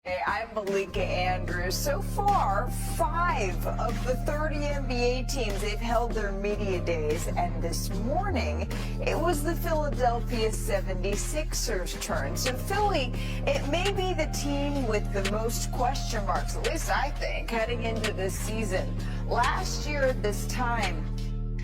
Hey, I'm Malika Andrews. So far, 5 of the 30 NBA teams, they've held their media days. And this morning, it was the Philadelphia 76ers' turn. So Philly, it may be the team with the most question marks, at least I think, heading into this season. Last year at this time,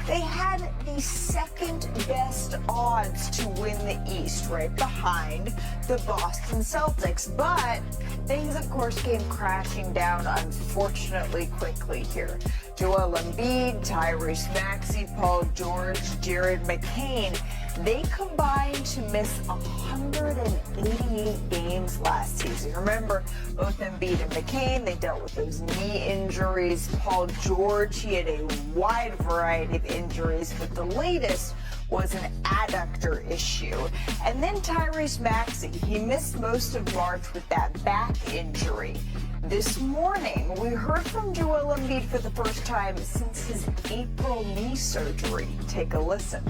they had the second best odds to win the East, right behind the Boston Celtics. But things, of course, came crashing down, unfortunately, quickly here. Joel Embiid, Tyrese Maxey, Paul George, Jared McCain, they combined to miss 188 games last season. Remember, both Embiid and McCain, they dealt with those knee injuries. Paul George, he had a wide variety of injuries, but the latest was an adductor issue. And then Tyrese Maxey, he missed most of March with that back injury. This morning, we heard from Joel Embiid for the first time since his April knee surgery. Take a listen.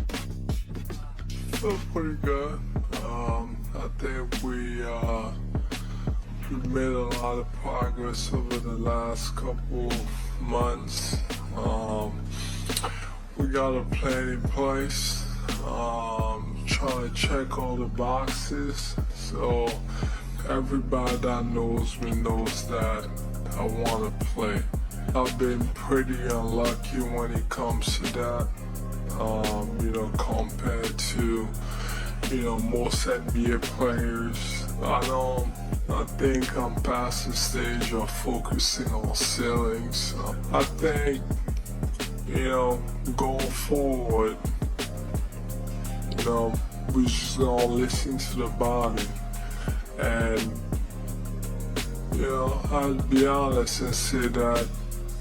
Feel pretty good. I think we made a lot of progress over the last couple months. We got a plan in place. Trying to check all the boxes. So everybody that knows me knows that I want to play. I've been pretty unlucky when it comes to that. Compared to, most NBA players. I think I'm past the stage of focusing on ceilings. I think, going forward, we're just gonna listen to the body. And, I'll be honest and say that,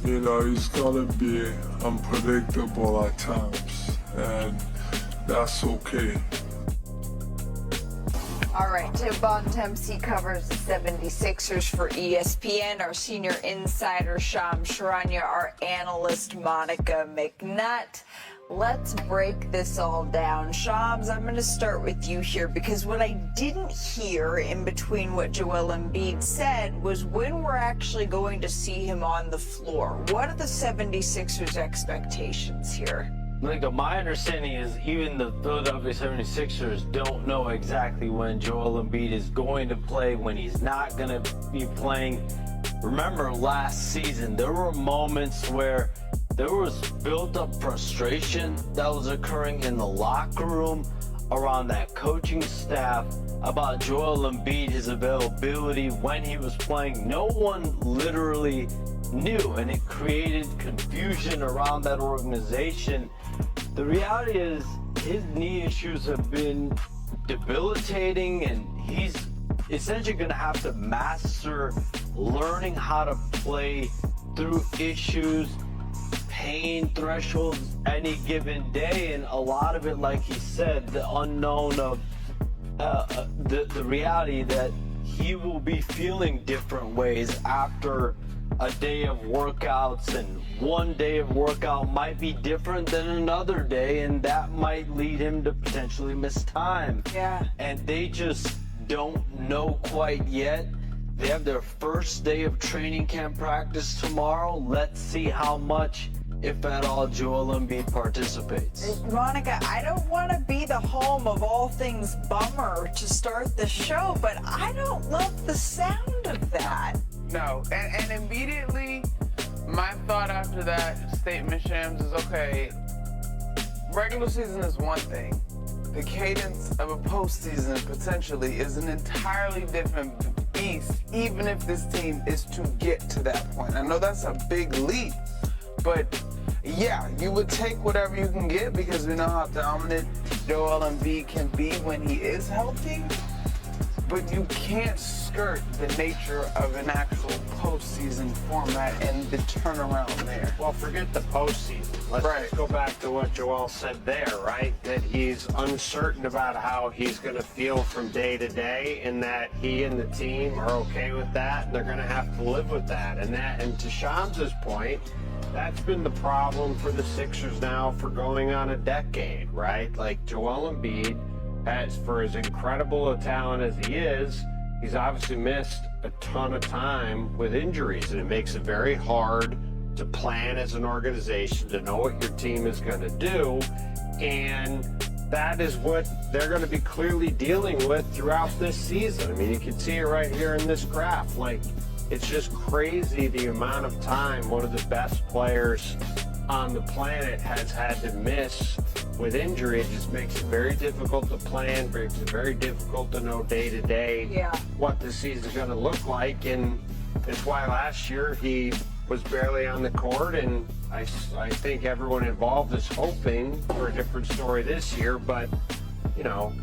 it's gonna be unpredictable at times, and that's okay. All right, Tim Bontemps covers the 76ers for ESPN, our senior insider Shams Charania, our analyst Monica McNutt. Let's break this all down. Shams, I'm going to start with you here because what I didn't hear in between what Joel Embiid said was when we're actually going to see him on the floor. What are the 76ers' expectations here? Malika, my understanding is even the Philadelphia 76ers don't know exactly when Joel Embiid is going to play, when he's not going to be playing. Remember last season, there were moments where there was built-up frustration that was occurring in the locker room around that coaching staff about Joel Embiid, his availability when he was playing. No one literally knew, and it created confusion around that organization. The reality is his knee issues have been debilitating, and he's essentially going to have to master learning how to play through issues, pain thresholds any given day, and a lot of it, like he said, the unknown of the reality that he will be feeling different ways after a day of workouts, and one day of workout might be different than another day, and that might lead him to potentially miss time. Yeah. And they just don't know quite yet. They have their first day of training camp practice tomorrow. Let's see how much, if at all, Joel Embiid participates. Monica, I don't want to be the home of all things bummer to start the show, but I don't love the sound of that. No, and immediately my thought after that statement, Shams, is okay, regular season is one thing. The cadence of a postseason potentially is an entirely different beast, even if this team is to get to that point. I know that's a big leap, but yeah, you would take whatever you can get because we know how dominant Joel Embiid can be when he is healthy. But you can't skirt the nature of an actual postseason format and the turnaround there. Well, forget the postseason. Let's just go back to what Joel said there, right? That he's uncertain about how he's going to feel from day to day, and that he and the team are okay with that, and they're going to have to live with that. And to Shams's point, that's been the problem for the Sixers now for going on a decade, right? Like Joel Embiid, as for as incredible a talent as he is, he's obviously missed a ton of time with injuries, and it makes it very hard to plan as an organization, to know what your team is going to do. And that is what they're going to be clearly dealing with throughout this season. I mean, you can see it right here in this graph. Like, it's just crazy the amount of time one of the best players on the planet has had to miss with injury. It just makes it very difficult to plan, makes it very difficult to know day to day what the season's going to look like. And it's why last year he was barely on the court, and I think everyone involved is hoping for a different story this year. But, you know,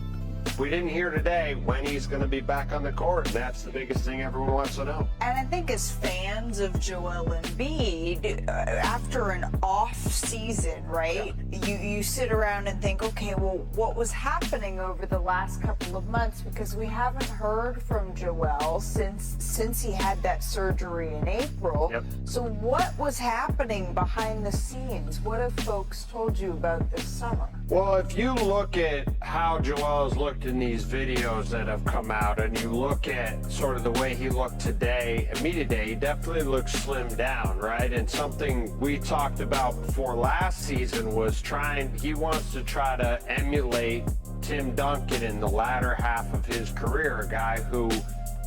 we didn't hear today when he's going to be back on the court, and that's the biggest thing everyone wants to know. And I think as fans of Joel Embiid, after an off season, right, you sit around and think, okay, well, what was happening over the last couple of months? Because we haven't heard from Joel since he had that surgery in April. So what was happening behind the scenes? What have folks told you about this summer? Well, if you look at how Joel has looked in these videos that have come out, and you look at sort of the way he looked today, media day, he definitely looks slimmed down, right? And something we talked about before last season was he wants to try to emulate Tim Duncan in the latter half of his career, a guy who,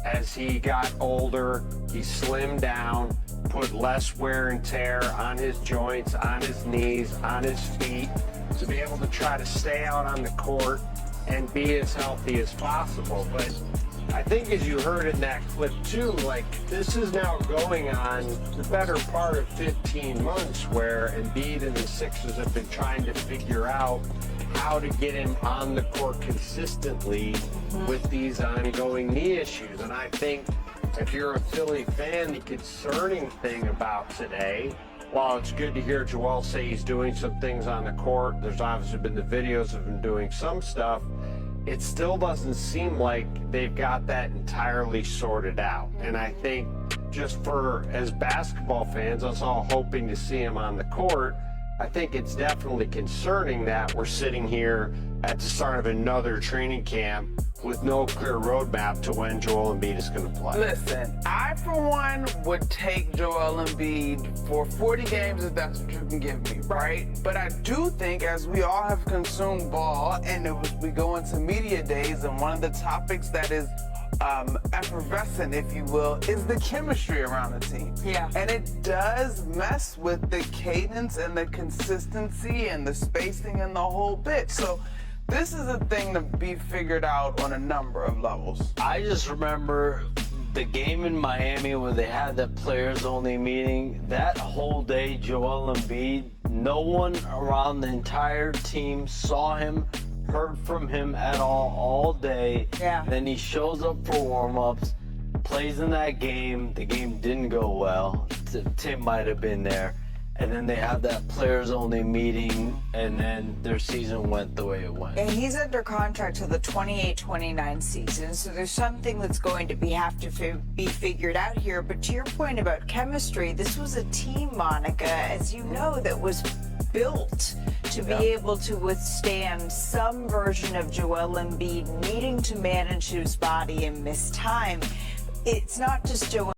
as he got older, he slimmed down, put less wear and tear on his joints, on his knees, on his feet, to be able to try to stay out on the court and be as healthy as possible. But I think, as you heard in that clip too, like, this is now going on the better part of 15 months, where Embiid and the Sixers have been trying to figure out how to get him on the court consistently with these ongoing knee issues. And I think if you're a Philly fan, the concerning thing about today, while it's good to hear Joel say he's doing some things on the court, there's obviously been the videos of him doing some stuff, it still doesn't seem like they've got that entirely sorted out. And I think, just as basketball fans, us all hoping to see him on the court, I think it's definitely concerning that we're sitting here at the start of another training camp with no clear roadmap to when Joel Embiid is going to play. Listen, I, for one, would take Joel Embiid for 40 games if that's what you can give me, right? But I do think, as we all have consumed ball, and we go into media days, and one of the topics that is effervescent, if you will, is the chemistry around the team. And it does mess with the cadence and the consistency and the spacing and the whole bit. So this is a thing to be figured out on a number of levels. I just remember the game in Miami where they had that players-only meeting. That whole day, Joel Embiid, no one around the entire team saw him, heard from him at all day. Then he shows up for warm-ups, plays in that game. The game didn't go well. Tim might have been there. And then they have that players-only meeting, and then their season went the way it went. And he's under contract till the 28-29 season, so there's something that's going to have to be figured out here. But to your point about chemistry, this was a team, Monica, as you know, that was built to be able to withstand some version of Joel Embiid needing to manage his body and miss time. It's not just Joel